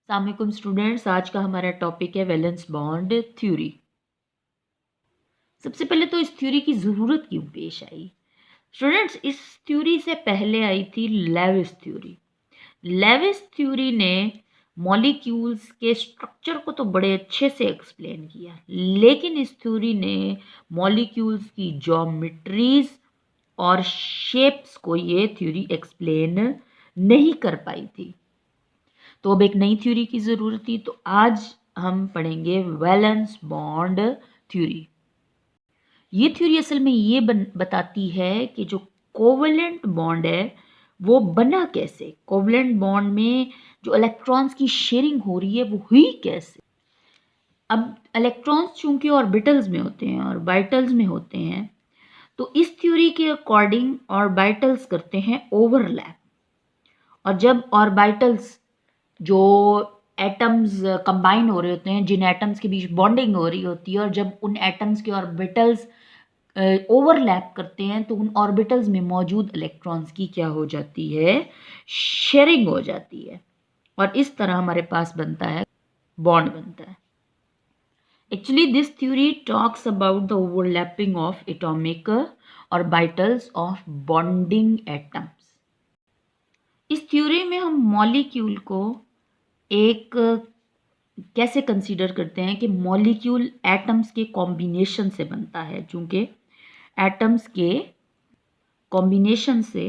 अस्सलाम वालेकुम स्टूडेंट्स, आज का हमारा टॉपिक है वैलेंस बॉन्ड थ्योरी। सबसे पहले तो इस थ्योरी की ज़रूरत क्यों पेश आई? स्टूडेंट्स, इस थ्योरी से पहले आई थी लेविस थ्योरी। लेविस थ्योरी ने मॉलिक्यूल्स के स्ट्रक्चर को तो बड़े अच्छे से एक्सप्लेन किया, लेकिन इस थ्योरी ने मॉलिक्यूल्स की ज्योमेट्रीज और शेप्स को ये थ्योरी एक्सप्लेन नहीं कर पाई थी। तो अब एक नई थ्योरी की ज़रूरत थी, तो आज हम पढ़ेंगे वैलेंस बॉन्ड थ्योरी। ये थ्योरी असल में ये बताती है कि जो कोवेलेंट बॉन्ड है वो बना कैसे, कोवेलेंट बॉन्ड में जो इलेक्ट्रॉन्स की शेयरिंग हो रही है वो हुई कैसे। अब इलेक्ट्रॉन्स चूंकि ऑर्बिटल्स में होते हैं और बाइटल्स में होते हैं, तो इस थ्योरी के अकॉर्डिंग ऑर्बिटल्स करते हैं ओवरलैप, और जब ऑर्बिटल्स जो एटम्स कंबाइन हो रहे होते हैं, जिन एटम्स के बीच बॉन्डिंग हो रही होती है, और जब उन एटम्स के ऑर्बिटल्स ओवरलैप करते हैं तो उन ऑर्बिटल्स में मौजूद इलेक्ट्रॉन्स की क्या हो जाती है, शेयरिंग हो जाती है, और इस तरह हमारे पास बनता है बॉन्ड बनता है। Actually this theory talks about the overlapping of atomic orbitals of bonding atoms. इस थ्योरी में हम मॉलिक्यूल को एक कैसे कंसीडर करते हैं कि मॉलिक्यूल एटम्स के कॉम्बिनेशन से बनता है, चूंकि एटम्स के कॉम्बिनेशन से,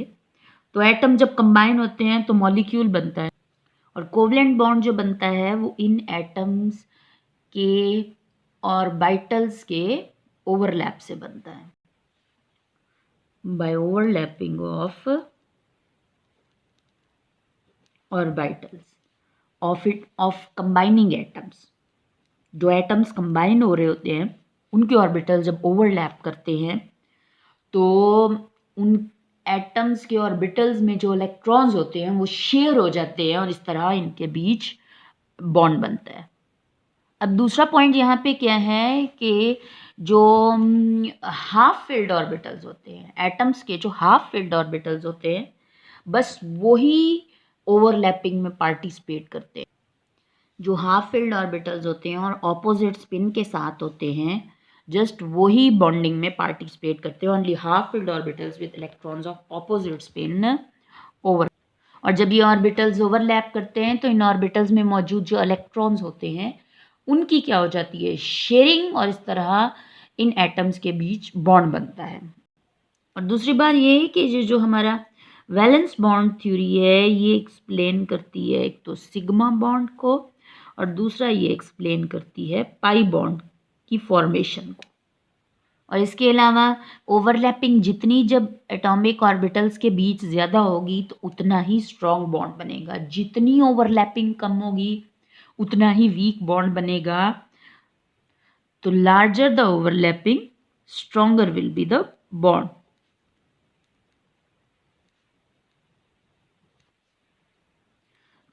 तो एटम जब कंबाइन होते हैं तो मॉलिक्यूल बनता है, और कोवलेंट बॉन्ड जो बनता है वो इन एटम्स के ऑर्बिटल्स के ओवरलैप से बनता है, by overlapping of orbitals of combining atoms. जो एटम्स कंबाइन हो रहे होते हैं उनके ऑर्बिटल जब ओवरलैप करते हैं तो उन एटम्स के ऑर्बिटल्स में जो इलेक्ट्रॉन्स होते हैं वो शेयर हो जाते हैं, और इस तरह इनके बीच बॉन्ड बनता है। अब दूसरा पॉइंट यहाँ पे क्या है कि जो हाफ फिल्ड ऑर्बिटल्स होते हैं, एटम्स के जो हाफ फिल्ड ऑर्बिटल्स होते हैं, बस वही ओवरलैपिंग में पार्टिसिपेट करते हैं। जो हाफ फिल्ड ऑर्बिटल्स होते हैं और ऑपोजिट स्पिन के साथ होते हैं, जस्ट वही बॉन्डिंग में पार्टिसिपेट करते हैं। Only half filled orbitals with electrons of opposite spin over. और जब ये ऑर्बिटल्स ओवरलैप करते हैं तो इन ऑर्बिटल्स में मौजूद जो इलेक्ट्रॉन्स होते हैं उनकी क्या हो जाती है, शेयरिंग, और इस तरह इन एटम्स के बीच बॉन्ड बनता है। और दूसरी बात ये है कि ये जो हमारा वैलेंस बॉन्ड थ्योरी है ये एक्सप्लेन करती है एक तो सिग्मा बॉन्ड को, और दूसरा ये एक्सप्लेन करती है पाई बॉन्ड की फॉर्मेशन को। और इसके अलावा ओवरलैपिंग जितनी जब एटॉमिक ऑर्बिटल्स के बीच ज़्यादा होगी तो उतना ही स्ट्रॉन्ग बॉन्ड बनेगा, जितनी ओवरलैपिंग कम होगी उतना ही वीक बॉन्ड बनेगा। तो larger the overlapping stronger will be the bond.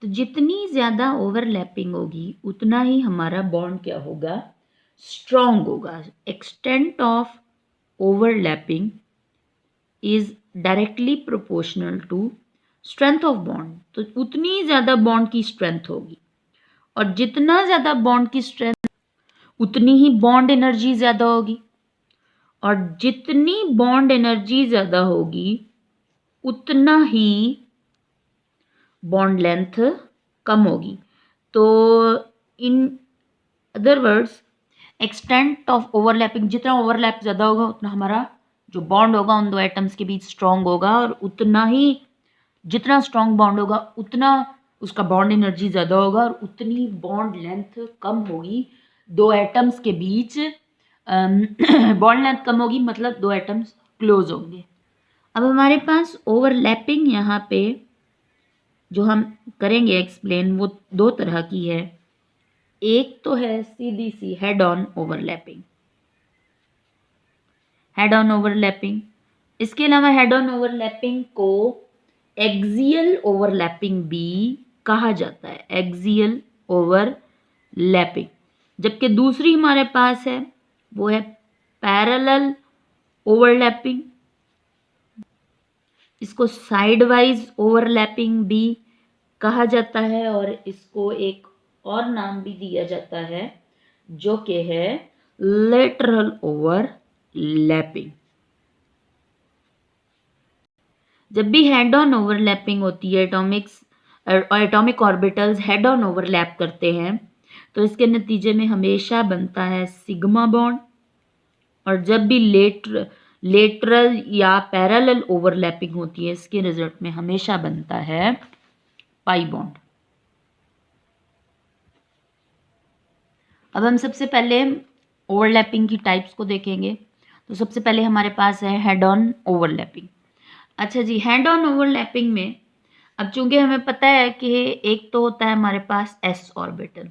तो जितनी ज़्यादा ओवरलैपिंग होगी उतना ही हमारा बॉन्ड क्या होगा, स्ट्रॉन्ग होगा। Extent of overlapping is directly proportional to strength of bond. तो उतनी ज़्यादा बॉन्ड की स्ट्रेंथ होगी, और जितना ज़्यादा बॉन्ड की स्ट्रेंथ उतनी ही बॉन्ड एनर्जी ज़्यादा होगी, और जितनी बॉन्ड एनर्जी ज़्यादा होगी उतना ही बॉन्ड लेंथ कम होगी। तो in other words, extent of overlapping, जितना ओवरलैप ज़्यादा होगा उतना हमारा जो बॉन्ड होगा उन दो एटम्स के बीच स्ट्रॉन्ग होगा, और उतना ही जितना स्ट्रॉन्ग बॉन्ड होगा उतना उसका बॉन्ड एनर्जी ज़्यादा होगा, और उतनी बॉन्ड लेंथ कम होगी दो एटम्स के बीच। बॉन्ड लेंथ कम होगी मतलब दो एटम्स क्लोज होंगे। अब हमारे पास ओवरलैपिंग यहाँ पे जो हम करेंगे एक्सप्लेन वो दो तरह की है। एक तो है सीधी सी head on overlapping, head on overlapping. इसके अलावा हेड ऑन ओवरलैपिंग को एक्सियल ओवरलैपिंग भी कहा जाता है, एक्सियल ओवरलैपिंग। जबकि दूसरी हमारे पास है वो है पैरेलल ओवरलैपिंग। इसको साइड वाइज ओवरलैपिंग भी कहा जाता है, और इसको एक और नाम भी दिया जाता है जो कि है लेटरल ओवरलैपिंग। जब भी हेड ऑन ओवरलैपिंग होती है, atomic orbitals head on overlap करते हैं, तो इसके नतीजे में हमेशा बनता है सिग्मा बॉन्ड। और जब भी लेटरल या पैरेलल ओवरलैपिंग होती है, इसके रिजल्ट में हमेशा बनता है पाई बॉन्ड। अब हम सबसे पहले ओवरलैपिंग की टाइप्स को देखेंगे। तो सबसे पहले हमारे पास है हेड ऑन ओवरलैपिंग। अच्छा जी, हेड ऑन ओवरलैपिंग में अब चूंकि हमें पता है कि एक तो होता है हमारे पास एस ऑर्बिटल,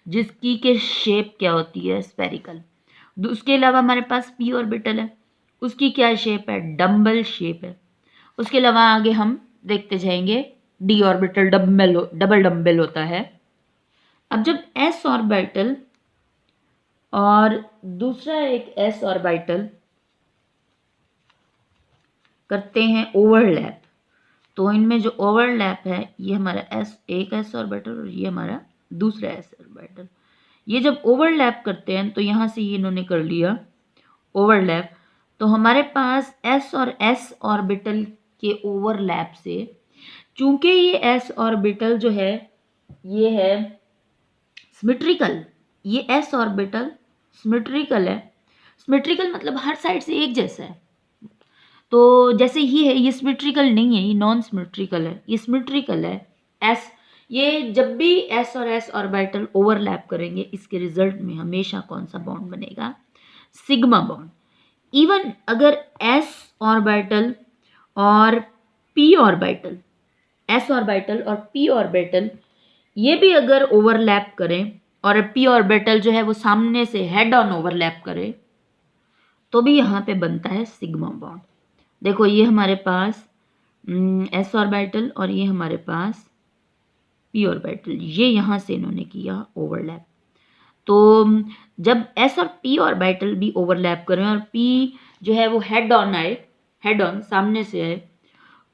जिसकी के शेप क्या होती है, स्फेरिकल। उसके अलावा हमारे पास पी ऑर्बिटल है, उसकी क्या शेप है, डम्बल शेप है। उसके अलावा आगे हम देखते जाएंगे डी ऑर्बिटल डबल डम्बल होता है। अब जब एस ऑर्बिटल और दूसरा एक एस ऑर्बिटल करते हैं ओवरलैप, तो इनमें जो ओवरलैप है ये हमारा एक एस ऑर्बिटल और ये हमारा दूसरा एस ऑर्बिटल, ये जब ओवरलैप करते हैं तो यहाँ से ये इन्होंने कर लिया ओवरलैप। तो हमारे पास एस और एस ऑर्बिटल के ओवरलैप से, चूंकि ये एस ऑर्बिटल जो है ये है सिमेट्रिकल, ये एस ऑर्बिटल सिमेट्रिकल है। सिमेट्रिकल मतलब हर साइड से एक जैसा है। तो जैसे ये है, ये सिमेट्रिकल नहीं है, ये नॉन सिमेट्रिकल है, ये सिमेट्रिकल है। एस, ये जब भी एस और एस ऑर्बिटल ओवरलैप करेंगे, इसके रिजल्ट में हमेशा कौन सा बॉन्ड बनेगा, सिग्मा बॉन्ड। इवन अगर एस ऑर्बिटल और पी ऑर्बिटल, एस ऑर्बिटल और पी ऑर्बिटल ये भी अगर ओवरलैप करें और पी ऑर्बिटल जो है वो सामने से हेड ऑन ओवरलैप करे, तो भी यहाँ पे बनता है सिग्मा बॉन्ड। देखो ये हमारे पास एस ऑर्बिटल और ये हमारे पास पी ऑर्बिटल, ये यहाँ से इन्होंने किया ओवरलैप। तो जब एस और पी ऑर्बिटल भी ओवरलैप करें और पी जो है वो हेड ऑन आए, हेड ऑन सामने से आए,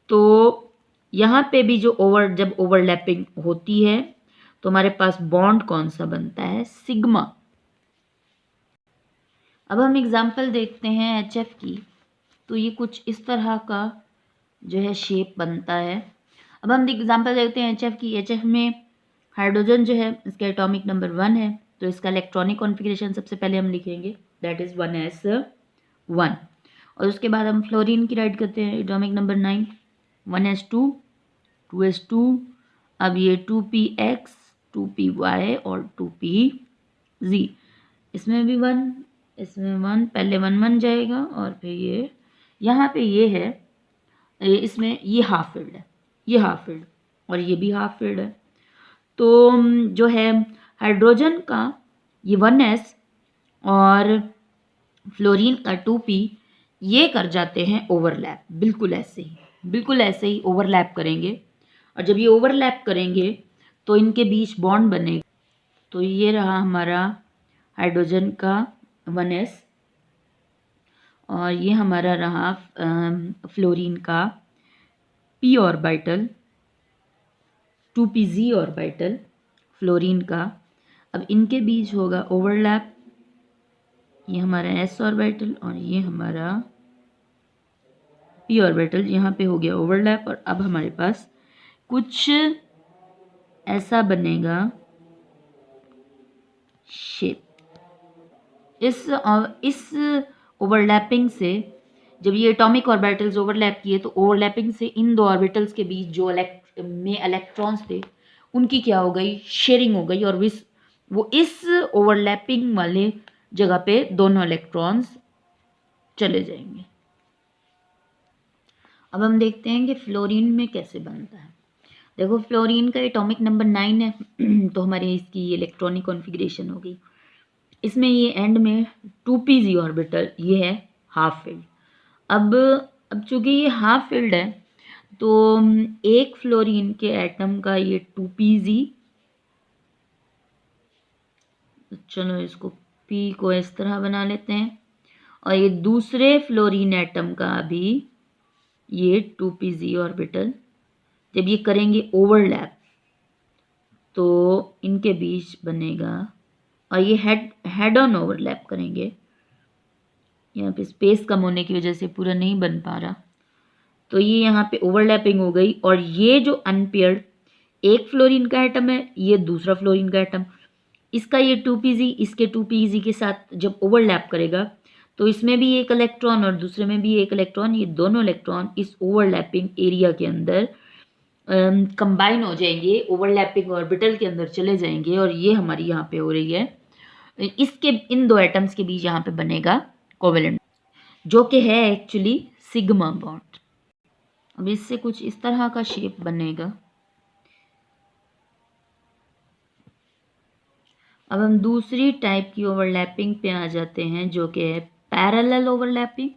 तो यहाँ पे भी जो जब ओवरलैपिंग होती है तो हमारे पास बॉन्ड कौन सा बनता है, सिग्मा। अब हम एग्जाम्पल देखते हैं HF की। तो ये कुछ इस तरह का जो है शेप बनता है। अब हम एग्जाम्पल देखते हैं HF की। HF में हाइड्रोजन जो है इसका एटॉमिक नंबर 1 है, तो इसका इलेक्ट्रॉनिक कॉन्फ़िगरेशन सबसे पहले हम लिखेंगे, दैट इज़ 1s1। और उसके बाद हम फ्लोरीन की राइट करते हैं, एटॉमिक नंबर 9, 1s2, 2s2। अब ये 2px, 2py और 2pz, इसमें भी 1, इसमें 1, पहले 1 जाएगा और फिर ये यहाँ पे ये है, इसमें ये हाफ फील्ड है, ये हाफ फील्ड और ये भी हाफ फील्ड है। तो जो है हाइड्रोजन का ये 1s और फ्लोरीन का 2p ये कर जाते हैं ओवरलैप, बिल्कुल ऐसे ही, बिल्कुल ऐसे ही ओवरलैप करेंगे। और जब ये ओवरलैप करेंगे तो इनके बीच बॉन्ड बनेगा। तो ये रहा हमारा हाइड्रोजन का 1s और ये हमारा रहा फ्लोरीन का p orbital, 2pz orbital fluorine का। अब इनके बीच होगा ओवरलैप, ये हमारा s ऑर्बिटल और ये हमारा p ऑर्बिटल, यहाँ पे हो गया ओवरलैप। और अब हमारे पास कुछ ऐसा बनेगा शेप। इस ओवरलैपिंग से, जब ये एटॉमिक ऑर्बिटल्स ओवरलैप किए तो ओवरलैपिंग से इन दो ऑर्बिटल्स के बीच जो में इलेक्ट्रॉन्स थे उनकी क्या हो गई, शेयरिंग हो गई, और वो इस ओवरलैपिंग वाले जगह पे दोनों इलेक्ट्रॉन्स चले जाएंगे। अब हम देखते हैं कि फ्लोरीन में कैसे बनता है। देखो फ्लोरीन का एटॉमिक नंबर 9 है, तो हमारी इसकी इलेक्ट्रॉनिक कॉन्फ़िगरेशन हो गई। इसमें ये एंड में 2pz ऑर्बिटल, ये है हाफ फील्ड। अब चूंकि ये हाफ फील्ड है तो एक फ्लोरीन के एटम का ये 2pz, चलो इसको p को इस तरह बना लेते हैं, और ये दूसरे फ्लोरीन एटम का भी ये 2pz ऑर्बिटल, जब ये करेंगे ओवरलैप तो इनके बीच बनेगा, और ये हेड ऑन ओवरलैप करेंगे। यहाँ पे स्पेस कम होने की वजह से पूरा नहीं बन पा रहा, तो ये यहाँ पे ओवरलैपिंग हो गई। और ये जो अनपेयर्ड एक फ्लोरीन का एटम है, ये दूसरा फ्लोरीन का एटम, इसका ये 2pz इसके 2pz के साथ जब ओवरलैप करेगा तो इसमें भी एक इलेक्ट्रॉन और दूसरे में भी एक इलेक्ट्रॉन, ये दोनों इलेक्ट्रॉन इस ओवरलैपिंग एरिया के अंदर कंबाइन हो जाएंगे, ओवरलैपिंग ऑर्बिटल के अंदर चले जाएंगे, और ये हमारी यहाँ पे हो रही है। इसके इन दो एटम्स के बीच यहाँ पे बनेगा कोवेलेंट, जो कि है एक्चुअली सिग्मा बॉन्ड। अब इससे कुछ इस तरह का शेप बनेगा। अब हम दूसरी टाइप की ओवरलैपिंग पे आ जाते हैं, जो कि है पैरेलल ओवरलैपिंग,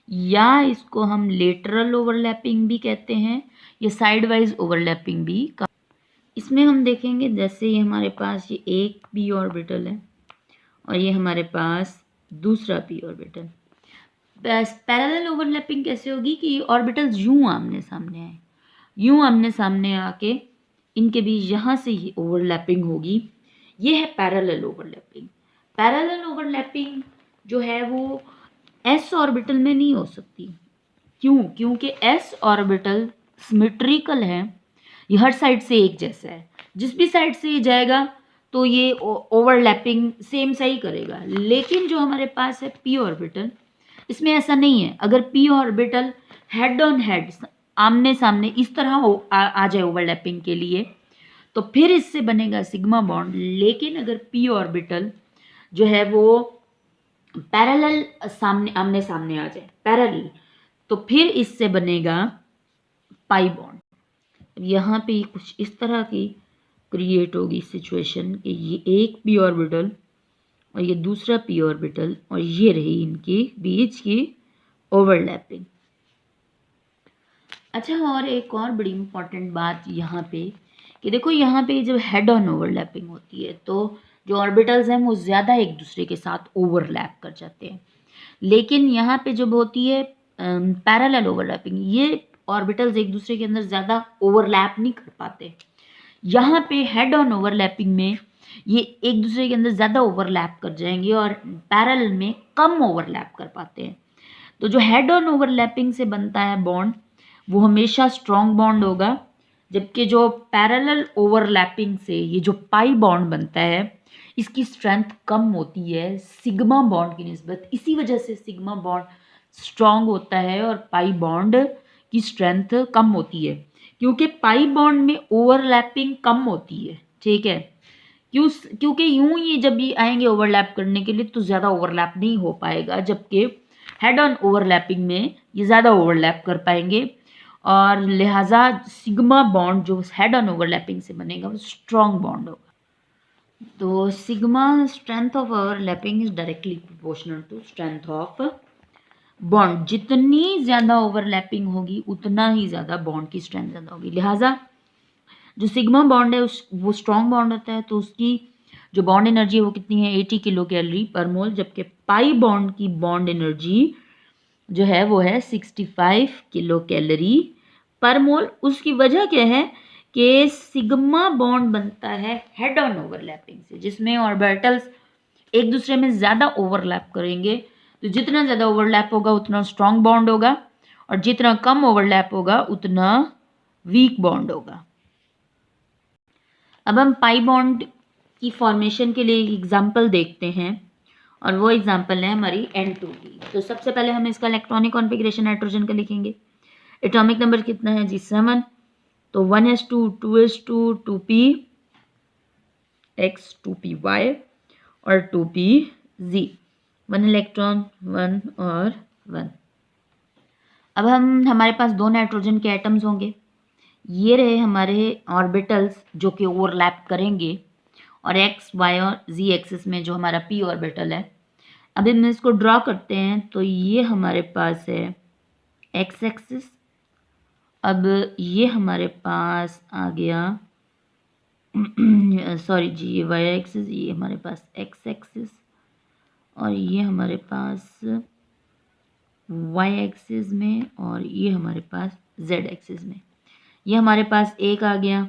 या इसको हम लेटरल ओवरलैपिंग भी कहते हैं, या साइड वाइज ओवरलैपिंग भी। इसमें हम देखेंगे जैसे ये हमारे पास ये एक पी ऑर्बिटल है और ये हमारे पास दूसरा पी ऑर्बिटल। पैरेलल ओवरलैपिंग कैसे होगी कि ऑर्बिटल्स यूं आमने सामने आए, यूं आमने सामने आके इनके बीच यहाँ से ही ओवरलैपिंग होगी। ये है पैरेलल ओवरलैपिंग। पैरेलल ओवरलैपिंग जो है वो एस ऑर्बिटल में नहीं हो सकती। क्यों? क्योंकि एस ऑर्बिटल सिमेट्रिकल है, ये हर साइड से एक जैसा है, जिस भी साइड से ये जाएगा तो ये ओवरलैपिंग सेम सही करेगा। लेकिन जो हमारे पास है पी ऑर्बिटल, इसमें ऐसा नहीं है। अगर P orbital head on head आमने सामने इस तरह आ जाए ओवरलैपिंग के लिए, तो फिर इससे बनेगा सिग्मा बॉन्ड। लेकिन अगर पी ऑर्बिटल जो है वो पैरेलल सामने आमने सामने आ जाए पैरेलल, तो फिर इससे बनेगा पाई बॉन्ड। यहाँ पे कुछ इस तरह की क्रिएट होगी सिचुएशन कि ये एक पी ऑर्बिटल और ये दूसरा पी ऑर्बिटल, और ये रही इनकी बीच की ओवरलैपिंग। अच्छा, और एक और बड़ी इंपॉर्टेंट बात यहाँ पे कि देखो, यहाँ पे जब हेड ऑन ओवरलैपिंग होती है तो जो ऑर्बिटल्स हैं वो ज़्यादा एक दूसरे के साथ ओवरलैप कर जाते हैं। लेकिन यहाँ पे जब होती है पैरेलल ओवरलैपिंग, ये ऑर्बिटल्स एक दूसरे के अंदर ज़्यादा ओवरलैप नहीं कर पाते। यहाँ पे हेड ऑन ओवरलैपिंग में ये एक दूसरे के अंदर ज़्यादा ओवरलैप कर जाएंगे और पैरेलल में कम ओवरलैप कर पाते हैं। तो जो हेड ऑन ओवरलैपिंग से बनता है बॉन्ड वो हमेशा स्ट्रॉन्ग बॉन्ड होगा, जबकि जो पैरेलल ओवरलैपिंग से ये जो पाई बॉन्ड बनता है इसकी स्ट्रेंथ कम होती है सिग्मा बॉन्ड की निस्बत। इसी वजह से सिग्मा बॉन्ड स्ट्रॉन्ग होता है और पाई बॉन्ड की स्ट्रेंथ कम होती है, क्योंकि पाई बॉन्ड में ओवरलैपिंग कम होती है। ठीक है, क्योंकि यूं ये जब ये आएंगे ओवरलैप करने के लिए तो ज़्यादा ओवरलैप नहीं हो पाएगा, जबकि हेड ऑन ओवरलैपिंग में ये ज़्यादा ओवरलैप कर पाएंगे, और लिहाजा सिग्मा बॉन्ड जो हेड ऑन ओवरलैपिंग से बनेगा वो स्ट्रॉन्ग बॉन्ड होगा। तो sigma strength of overlapping is directly proportional to strength of bond. जितनी ज़्यादा ओवरलैपिंग होगी उतना ही ज़्यादा बॉन्ड की स्ट्रेंथ ज़्यादा होगी। लिहाजा जो सिग्मा बॉन्ड है वो स्ट्रॉन्ग बॉन्ड होता है, तो उसकी जो बॉन्ड एनर्जी है वो कितनी है 80 किलो कैलोरी पर मोल, जबकि पाई बॉन्ड की बॉन्ड एनर्जी जो है वो है 65 किलो कैलोरी पर मोल। उसकी वजह क्या है कि सिग्मा बॉन्ड बनता है हेड ऑन ओवरलैपिंग से, जिसमें ऑर्बिटल्स एक दूसरे में ज़्यादा ओवरलैप करेंगे। तो जितना ज़्यादा ओवरलैप होगा उतना स्ट्रॉन्ग बॉन्ड होगा, और जितना कम ओवरलैप होगा उतना वीक बॉन्ड होगा। अब हम पाई बॉन्ड की फॉर्मेशन के लिए एक एग्जाम्पल देखते हैं, और वो एग्जाम्पल है हमारी N2 की। तो सबसे पहले हम इसका इलेक्ट्रॉनिक कॉन्फ़िगरेशन नाइट्रोजन का लिखेंगे। एटॉमिक नंबर कितना है जी 7, तो 1s2 2s2 2p x 2py और 2pz, 1 इलेक्ट्रॉन 1 और 1। अब हमारे पास दो नाइट्रोजन के एटम्स होंगे, ये रहे हमारे ऑर्बिटल्स जो कि ओवरलैप करेंगे, और एक्स वाई और जी एक्सिस में जो हमारा पी ऑर्बिटल है। अब हम इसको ड्रॉ करते हैं तो ये हमारे पास है एक्स एक्सिस। अब ये हमारे पास आ गया सॉरी जी, ये वाई एक्सिस, ये हमारे पास एक्स एक्सिस, और ये हमारे पास वाई एक्सिस में, और ये हमारे पास जेड एक्सिस में। ये हमारे पास एक आ गया,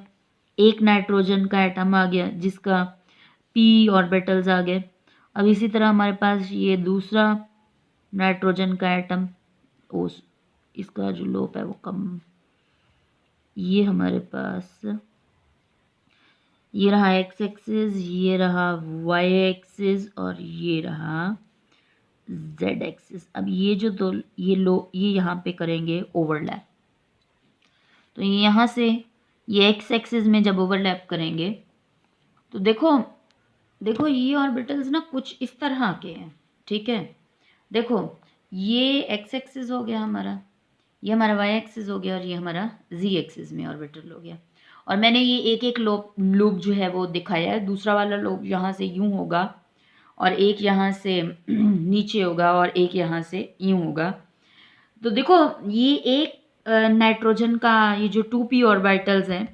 एक नाइट्रोजन का एटम आ गया जिसका p ऑर्बिटल्स आ गए। अब इसी तरह हमारे पास ये दूसरा नाइट्रोजन का एटम, उस इसका जो लोप है वो कम, ये हमारे पास ये रहा x एक्सिस, ये रहा y एक्सिस और ये रहा z एक्सिस। अब ये जो दो ये यहाँ पे करेंगे ओवरलैप, तो यहाँ से ये x एक्सिस में जब ओवरलैप करेंगे तो देखो ये ऑर्बिटल्स ना कुछ इस तरह के हैं, ठीक है। देखो ये x एक्सिस हो गया हमारा, ये हमारा y एक्सिस हो गया और ये हमारा z एक्सिस में ऑर्बिटल हो गया। और मैंने ये एक एक लूप जो है वो दिखाया है। दूसरा वाला लूप यहाँ से यूं होगा और एक यहाँ से नीचे होगा और एक यहाँ से यूं होगा। तो देखो ये एक नाइट्रोजन का ये जो 2p ऑर्बिटल्स हैं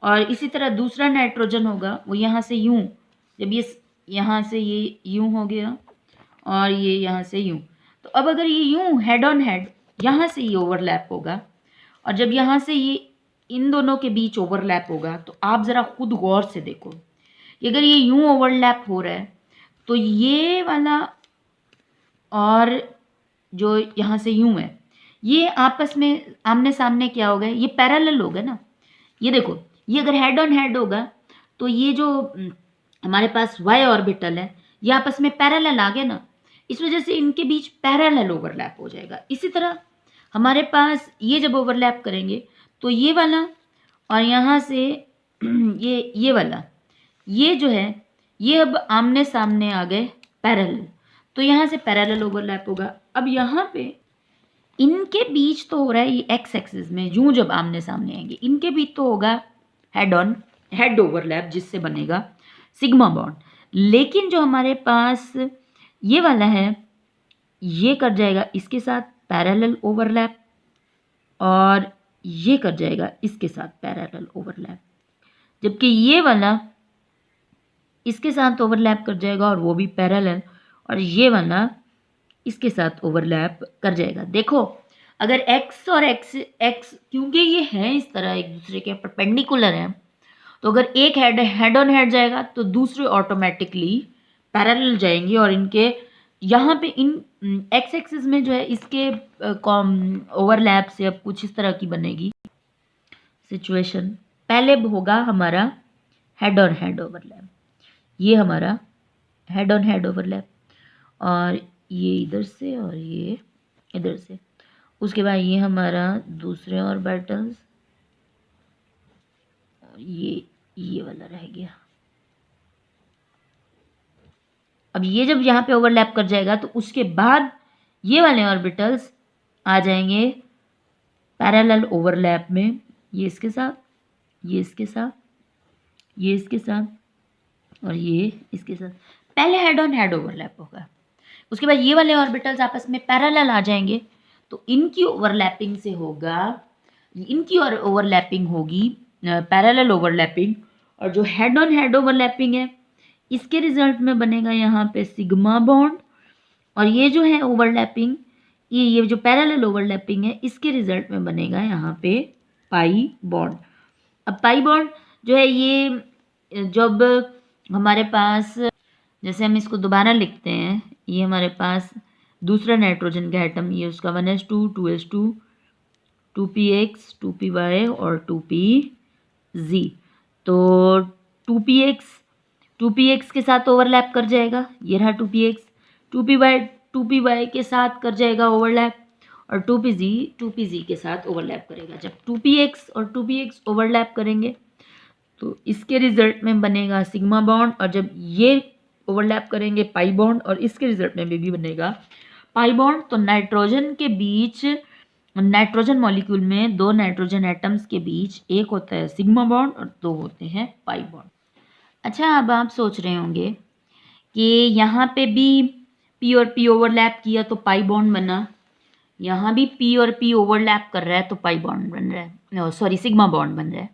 और इसी तरह दूसरा नाइट्रोजन होगा वो यहाँ से यूं, जब ये यहाँ से ये यूं हो गया और ये यहाँ से यूं, तो अब अगर ये यूं हेड ऑन हेड यहाँ से ये ओवरलैप होगा और जब यहाँ से ये इन दोनों के बीच ओवरलैप होगा तो आप ज़रा खुद गौर से देखो, अगर ये यूं ओवरलैप हो रहा है तो ये वाला और जो यहाँ से यूं है ये आपस में आमने सामने क्या होगा, ये पैरेलल होगा ना। ये देखो ये अगर हेड ऑन हेड होगा तो ये जो हमारे पास y ऑर्बिटल है ये आपस में पैरेलल आ गया ना, इस वजह से इनके बीच पैरेलल ओवरलैप हो जाएगा। इसी तरह हमारे पास ये जब ओवरलैप करेंगे तो ये वाला और यहाँ से ये वाला ये जो है ये अब आमने सामने आ गए पैरेलल, तो यहाँ से पैरेलल ओवरलैप होगा। अब यहाँ पे इनके बीच तो हो रहा है ये x एक्सिस में यूं जब आमने सामने आएंगे इनके बीच तो होगा हेड ऑन हेड ओवरलैप जिससे बनेगा सिग्मा बॉन्ड। लेकिन जो हमारे पास ये वाला है ये कर जाएगा इसके साथ पैरेलल ओवरलैप और ये कर जाएगा इसके साथ पैरेलल ओवरलैप, जबकि ये वाला इसके साथ ओवरलैप कर जाएगा और वो भी पैरेलल, और ये वाला इसके साथ ओवरलैप कर जाएगा। देखो अगर x और x क्योंकि ये हैं इस तरह एक दूसरे के परपेंडिकुलर हैं, तो अगर एक हेड ऑन हेड जाएगा तो दूसरे ऑटोमेटिकली पैरेलल जाएंगे और इनके यहाँ पे इन x एक्सिस में जो है इसके ओवरलैप से अब कुछ इस तरह की बनेगी सिचुएशन। पहले होगा हमारा हेड ऑन हेड ओवरलैप, ये हमारा हेड ऑन हेड ओवरलैप और ये इधर से और ये इधर से। उसके बाद ये हमारा दूसरे ऑर्बिटल्स और ये वाला रह गया। अब ये जब यहाँ पे ओवरलैप कर जाएगा तो उसके बाद ये वाले ऑर्बिटल्स आ जाएंगे पैरेलल ओवरलैप में, ये इसके साथ, ये इसके साथ, ये इसके साथ और ये इसके साथ। पहले हेड ऑन हेड ओवरलैप होगा, उसके बाद ये वाले ऑर्बिटल्स आपस में पैरेलल आ जाएंगे तो इनकी ओवरलैपिंग से होगा, इनकी और ओवरलैपिंग होगी पैरेलल ओवरलैपिंग, और जो हेड ऑन हेड ओवरलैपिंग है इसके रिजल्ट में बनेगा यहाँ पे सिग्मा बॉन्ड, और ये जो है ओवरलैपिंग ये जो पैरेलल ओवरलैपिंग है इसके रिजल्ट में बनेगा यहाँ पे पाई बॉन्ड। अब पाई बॉन्ड जो है ये जब हमारे पास, जैसे हम इसको दोबारा लिखते हैं, ये हमारे पास दूसरा नाइट्रोजन का एटम, ये उसका 1s2 2s2 2px 2py और 2pz, तो 2px के साथ ओवरलैप कर जाएगा, ये रहा 2px, 2py के साथ कर जाएगा ओवरलैप और 2pz के साथ ओवरलैप करेगा। जब 2px और 2px ओवरलैप करेंगे तो इसके रिजल्ट में बनेगा सिग्मा बॉन्ड, और जब ये ओवरलैप करेंगे पाई बॉन्ड और इसके रिजल्ट में भी बनेगा पाई बॉन्ड। तो नाइट्रोजन के बीच, नाइट्रोजन मॉलिक्यूल में दो नाइट्रोजन एटम्स के बीच एक होता है सिग्मा बॉन्ड और दो होते हैं पाई बॉन्ड। अच्छा, अब आप सोच रहे होंगे कि यहाँ पे भी p और p ओवरलैप किया तो पाई बॉन्ड बना, यहाँ भी p और p ओवरलैप कर रहा है तो पाई बॉन्ड बन रहा है, सॉरी सिग्मा बॉन्ड बन रहा है।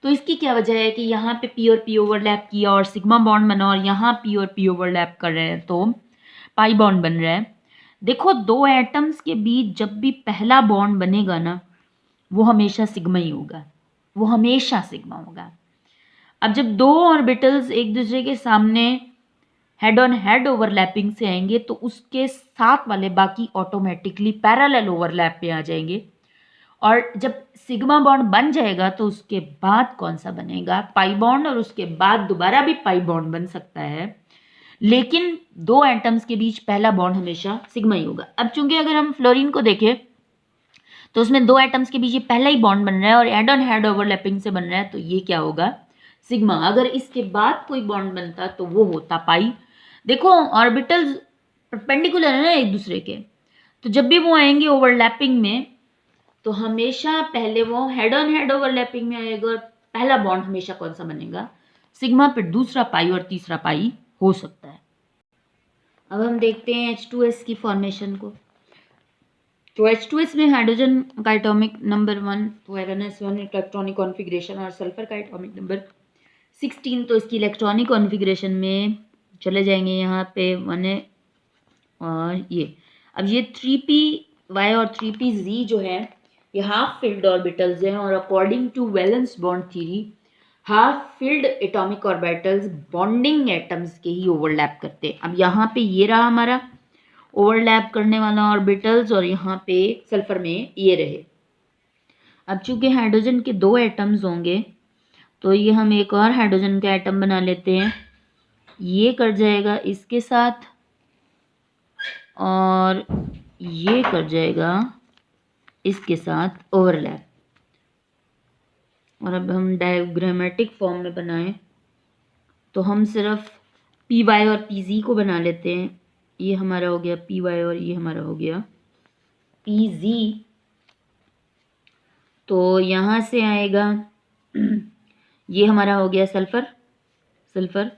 तो इसकी क्या वजह है कि यहाँ पे p और p ओवरलैप किया और सिग्मा बॉन्ड बना, और यहाँ p और p ओवरलैप कर रहे हैं तो पाई बॉन्ड बन रहा है। देखो दो एटम्स के बीच जब भी पहला बॉन्ड बनेगा ना वो हमेशा सिग्मा ही होगा, वो हमेशा सिग्मा होगा। अब जब दो ऑर्बिटल्स एक दूसरे के सामने हेड ऑन हेड ओवरलैपिंग से आएंगे तो उसके साथ वाले बाकी ऑटोमेटिकली पैरेलल ओवरलैप पे आ जाएंगे। और जब सिग्मा बॉन्ड बन जाएगा तो उसके बाद कौन सा बनेगा, पाई बॉन्ड, और उसके बाद दोबारा भी पाई बॉन्ड बन सकता है, लेकिन दो एटम्स के बीच पहला बॉन्ड हमेशा सिग्मा ही होगा। अब चूंकि अगर हम फ्लोरीन को देखें तो उसमें दो एटम्स के बीच ये पहला ही बॉन्ड बन रहा है और हेड ऑन हेड ओवरलैपिंग से बन रहा है, तो ये क्या होगा, सिग्मा। अगर इसके बाद कोई बॉन्ड बनता तो वो होता पाई। देखो ऑर्बिटल्स परपेंडिकुलर है ना एक दूसरे के, तो जब भी वो आएंगे ओवरलैपिंग में तो हमेशा पहले वो हेड ऑन हेड ओवरलैपिंग में आएगा और पहला बॉन्ड हमेशा कौन सा बनेगा, सिग्मा, फिर दूसरा पाई और तीसरा पाई हो सकता है। अब हम देखते हैं H2S की फॉर्मेशन को। तो H2S में हाइड्रोजन का एटॉमिक नंबर 1 तो N+1 इलेक्ट्रॉनिक कॉन्फ़िगरेशन और सल्फर का एटॉमिक नंबर 16। तो इसकी इलेक्ट्रॉनिक कॉन्फ़िगरेशन में चले जाएंगे, यहाँ पे 1 है और ये अब ये 3p y और 3p z जो है ये हाफ फिल्ड ऑर्बिटल्स हैं और according to valence bond theory half filled atomic orbitals bonding atoms के ही ओवरलैप करते हैं। अब यहाँ पे ये रहा हमारा ओवरलैप करने वाला ऑर्बिटल्स और यहाँ पे सल्फर में ये रहे। अब चूंकि हाइड्रोजन के दो एटम्स होंगे तो ये हम एक और हाइड्रोजन का एटम बना लेते हैं, ये कर जाएगा इसके साथ और ये कर जाएगा इसके साथ ओवरलैप। और अब हम डायग्रामेटिक फॉर्म में बनाएं तो हम सिर्फ पी वाई और पी जी को बना लेते हैं। ये हमारा हो गया पी वाई और ये हमारा हो गया पी जी। तो यहाँ से आएगा ये हमारा हो गया सल्फर,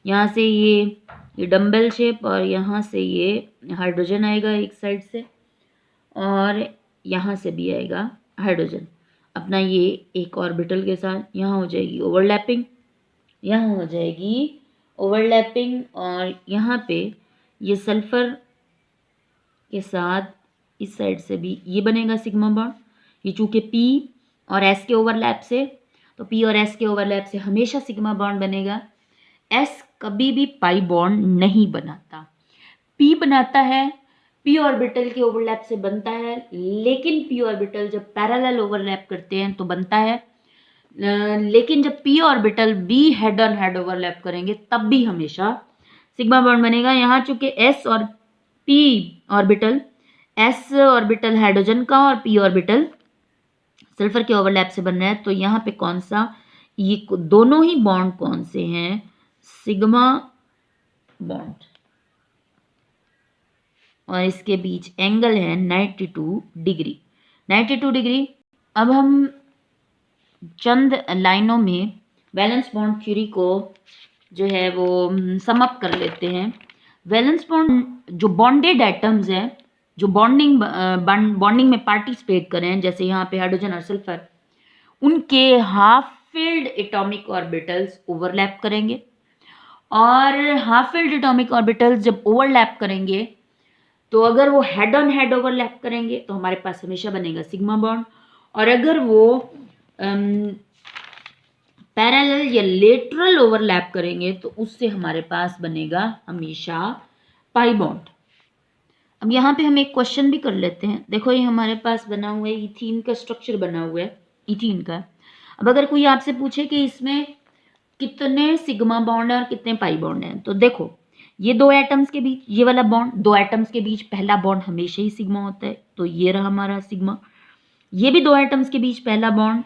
यहाँ से ये डम्बल शेप और यहाँ से ये हाइड्रोजन आएगा एक साइड से और यहाँ से भी आएगा हाइड्रोजन अपना ये एक ऑर्बिटल के साथ। यहाँ हो जाएगी ओवरलैपिंग, यहाँ हो जाएगी ओवरलैपिंग और यहाँ पे ये सल्फर के साथ इस साइड से भी ये बनेगा सिग्मा बॉन्ड। ये चूँकि P और S के ओवरलैप से, तो P और S के ओवरलैप से हमेशा सिग्मा बॉन्ड बनेगा। S कभी भी पाई बॉन्ड नहीं बनाता, P बनाता है, P ऑर्बिटल के ओवरलैप से बनता है, लेकिन P ऑर्बिटल जब पैरेलल ओवरलैप करते हैं तो बनता है, लेकिन जब P ऑर्बिटल भी हेड ऑन हेड ओवरलैप करेंगे तब भी हमेशा सिग्मा बॉन्ड बनेगा। यहाँ चूंकि S और P orbital, S orbital hydrogen का और P ऑर्बिटल सल्फर के ओवरलैप से बन रहा है, तो यहाँ पे कौन सा, ये दोनों ही बॉन्ड कौन से हैं, सिग्मा बॉन्ड, और इसके बीच एंगल है 92 डिग्री। अब हम चंद लाइनों में वैलेंस बॉन्ड थ्योरी को जो है वो सम अप कर लेते हैं। वैलेंस बॉन्ड जो बॉन्डेड एटम्स हैं जो बॉन्डिंग में पार्टिसिपेट करें, जैसे यहाँ पे हाइड्रोजन और सल्फर, उनके half filled atomic orbitals overlap करेंगे और हाफ फिल्ड एटॉमिक ऑर्बिटल्स जब ओवरलैप करेंगे तो अगर वो हेड ऑन हेड ओवरलैप करेंगे तो हमारे पास हमेशा बनेगा सिग्मा बॉन्ड, और अगर वो पैरेलल या लेटरल ओवरलैप करेंगे तो उससे हमारे पास बनेगा हमेशा पाई बॉन्ड। अब यहाँ पे हम एक क्वेश्चन भी कर लेते हैं। देखो ये हमारे पास बना हुआ है इथीन का स्ट्रक्चर बना हुआ है इथीन का। अब अगर कोई आपसे पूछे कि इसमें कितने सिग्मा बॉन्ड है और कितने पाई बॉन्ड हैं, तो देखो ये दो एटम्स के बीच ये वाला बॉन्ड, दो एटम्स के बीच पहला बॉन्ड हमेशा ही सिग्मा होता है, तो ये रहा हमारा सिग्मा। ये भी दो एटम्स के बीच पहला बॉन्ड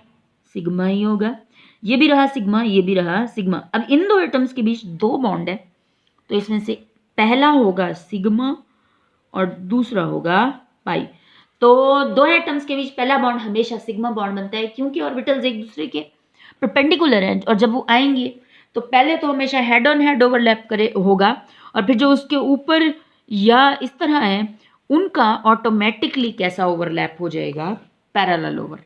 सिग्मा ही होगा, ये भी रहा सिग्मा, ये भी रहा सिग्मा। अब इन दो एटम्स के बीच दो बॉन्ड है तो इसमें से पहला होगा सिग्मा और दूसरा होगा पाई। तो दो एटम्स के बीच पहला बॉन्ड हमेशा सिग्मा बॉन्ड बनता है क्योंकि ऑर्बिटल्स एक दूसरे के परपेंडिकुलर हैं, और जब वो आएंगे तो पहले तो हमेशा हेड ऑन हेड ओवरलैप करे होगा और फिर जो उसके ऊपर या इस तरह है उनका ऑटोमेटिकली कैसा ओवरलैप हो जाएगा, पैरेलल ओवर।